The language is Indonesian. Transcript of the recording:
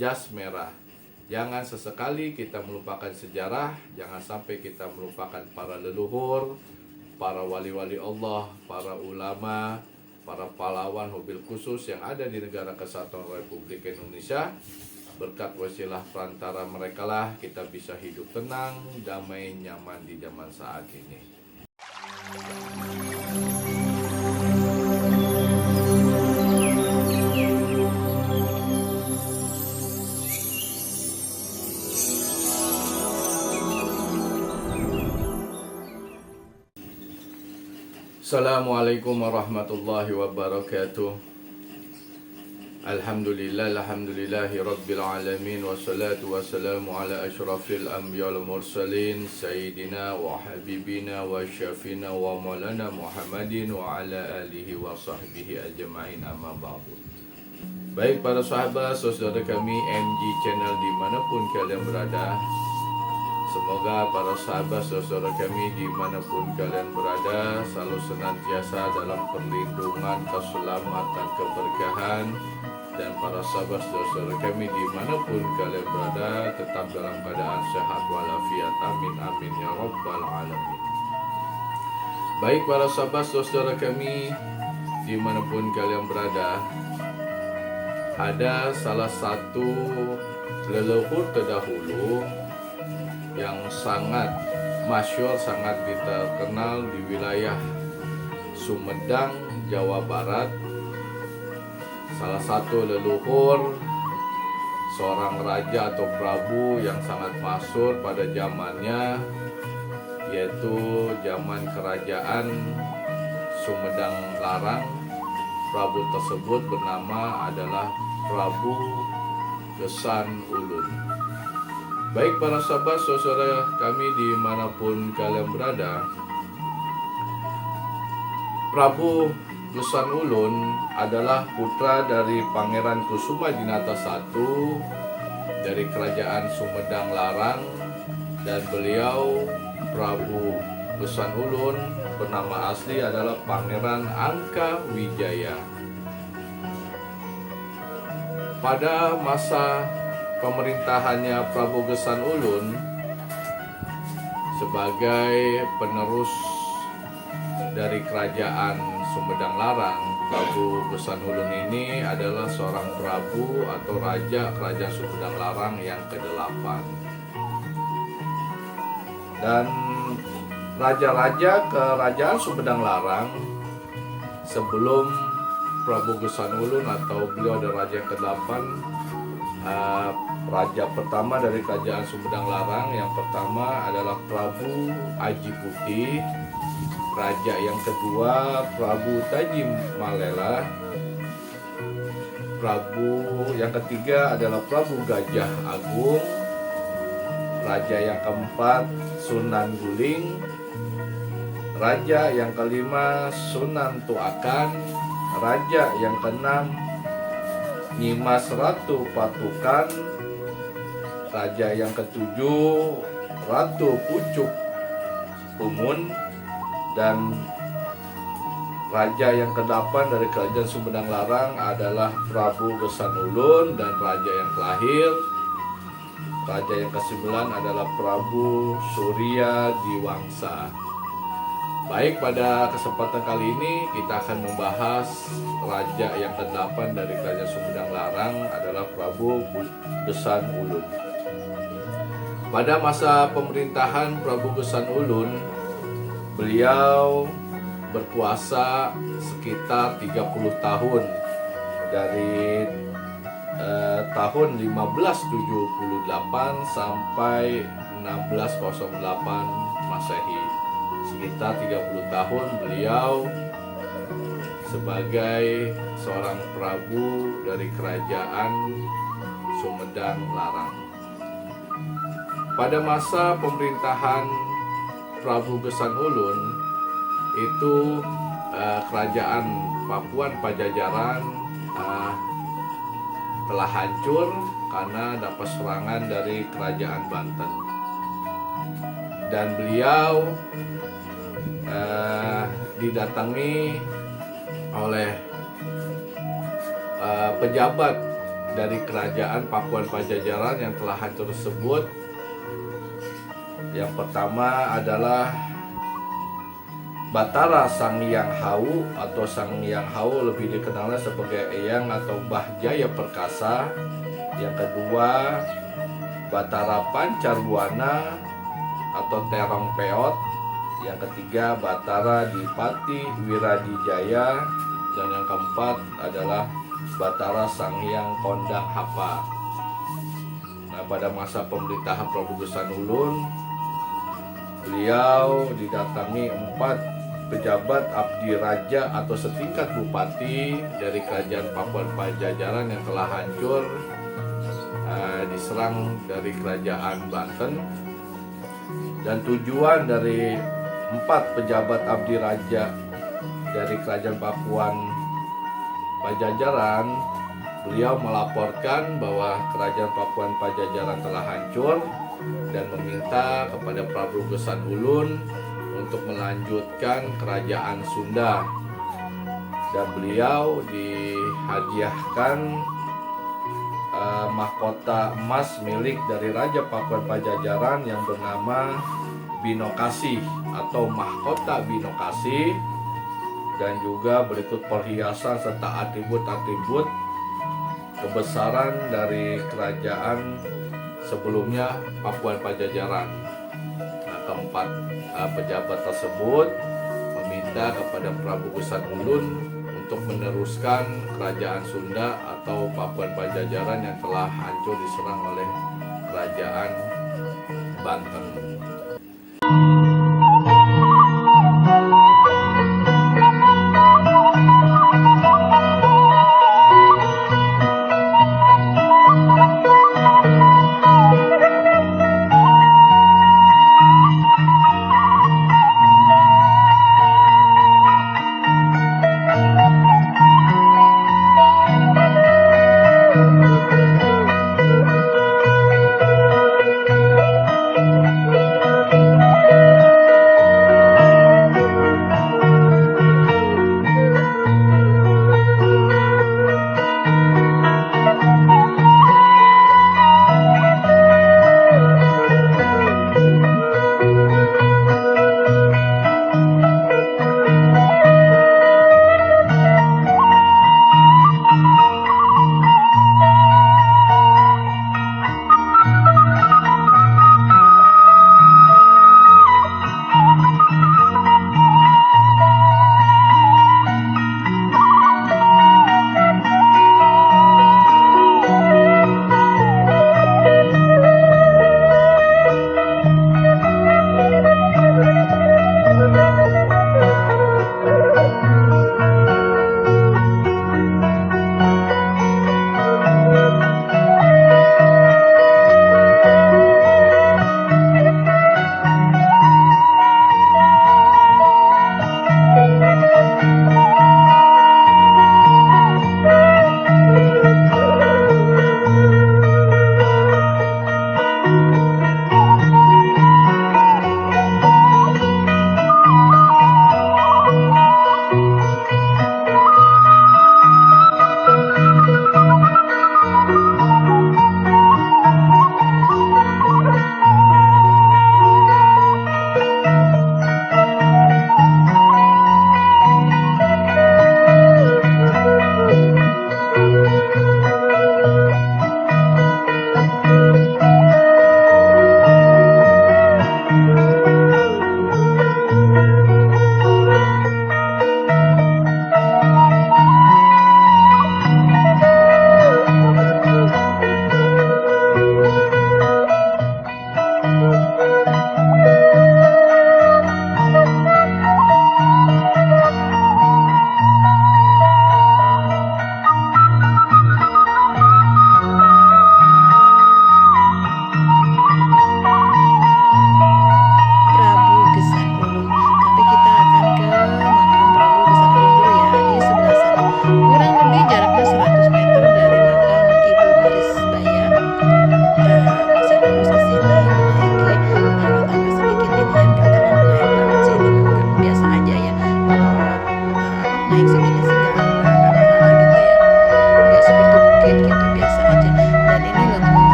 jas merah. Jangan sesekali kita melupakan sejarah, jangan sampai kita melupakan para leluhur, para wali-wali Allah, para ulama, para pahlawan mobil khusus yang ada di negara kesatuan Republik Indonesia. Berkat wasilah perantara mereka lah kita bisa hidup tenang, damai, nyaman di zaman saat ini. Assalamualaikum warahmatullahi wabarakatuh. Alhamdulillahi rabbil alamin. Wassalatu wassalamu ala ashrafil anbiya wal mursalin Sayyidina wa habibina wa syafina wa maulana Muhammadin wa ala alihi wa sahbihi ajma'in, amma ba'du. Baik para sahabat, saudara kami MG Channel dimanapun kalian berada, semoga para sahabat saudara kami dimanapun kalian berada selalu senantiasa dalam perlindungan, keselamatan, keberkahan. Dan para sahabat saudara kami dimanapun kalian berada tetap dalam keadaan sehat walafiat. Amin amin ya rabbal alamin. Baik para sahabat saudara kami dimanapun kalian berada, ada salah satu leluhur terdahulu yang sangat masyhur, sangat terkenal di wilayah Sumedang, Jawa Barat. Salah satu leluhur seorang raja atau prabu yang sangat masyhur pada zamannya, yaitu zaman kerajaan Sumedang Larang. Prabu tersebut bernama adalah Prabu Gesan Ulun. Baik para sahabat saudara kami dimanapun kalian berada, Prabu Gesan Ulun adalah putra dari Pangeran Kusumajinata I dari kerajaan Sumedang Larang, dan beliau Prabu Gesan Ulun bernama asli adalah Pangeran Angka Wijaya. Pada masa pemerintahannya Prabu Gesan Ulun sebagai penerus dari kerajaan Sumedang Larang, Prabu Gesan Ulun ini adalah seorang prabu atau raja kerajaan Sumedang Larang yang ke-8. Dan raja-raja kerajaan Sumedang Larang sebelum Prabu Gesan Ulun atau beliau adalah raja yang ke-8, raja pertama dari kerajaan Sumedang Larang yang pertama adalah Prabu Aji Putih. Raja yang kedua Prabu Tajim Malela. Prabu yang ketiga adalah Prabu Gajah Agung. Raja yang keempat Sunan Guling. Raja yang kelima Sunan Tuakan. Raja yang keenam Nyimas Ratu Patukan. Raja yang ketujuh Ratu Pucuk Umun. Dan raja yang ke-8 dari kerajaan Sumedang Larang adalah Prabu Gesan Ulun. Dan raja yang terakhir, raja yang ke-9 adalah Prabu Surya Diwangsa. Baik, pada kesempatan kali ini kita akan membahas raja yang ke-8 dari kerajaan Sumedang Larang adalah Prabu Gesan Ulun. Pada masa pemerintahan Prabu Gesan Ulun, beliau berkuasa sekitar 30 tahun dari tahun 1578 sampai 1608 Masehi. Sekitar 30 tahun beliau sebagai seorang prabu dari kerajaan Sumedang Larang. Pada masa pemerintahan Prabu Gesan Ulun itu kerajaan Pakuan Pajajaran telah hancur karena dapat serangan dari kerajaan Banten. Dan beliau didatangi oleh pejabat dari kerajaan Pakuan Pajajaran yang telah hancur tersebut. Yang pertama adalah Batara Sang Hyang Hau atau Sang Hyang Hau, lebih dikenalnya sebagai Eyang atau Mbah Jaya Perkasa. Yang kedua Batara Pancarbuana atau Terong Peot. Yang ketiga Batara Dipati Wiradijaya. Dan yang keempat adalah Batara Sang Hyang Kondang Hapa. Nah, pada masa pemerintahan Prabu Gesanulun, beliau didatangi 4 pejabat abdi raja atau setingkat bupati dari kerajaan Pakuan Pajajaran yang telah hancur, diserang dari kerajaan Banten. Dan tujuan dari 4 pejabat abdi raja dari kerajaan Pakuan Pajajaran, beliau melaporkan bahwa kerajaan Pakuan Pajajaran telah hancur dan meminta kepada Prabu Gesanulun untuk melanjutkan kerajaan Sunda. Dan beliau dihadiahkan mahkota emas milik dari Raja Pakuan Pajajaran yang bernama Binokasi atau mahkota Binokasi, dan juga berikut perhiasan serta atribut-atribut kebesaran dari kerajaan sebelumnya Pakuan Pajajaran. Nah, keempat pejabat tersebut meminta kepada Prabu Gesanulun untuk meneruskan kerajaan Sunda atau Pakuan Pajajaran yang telah hancur diserang oleh kerajaan Banten.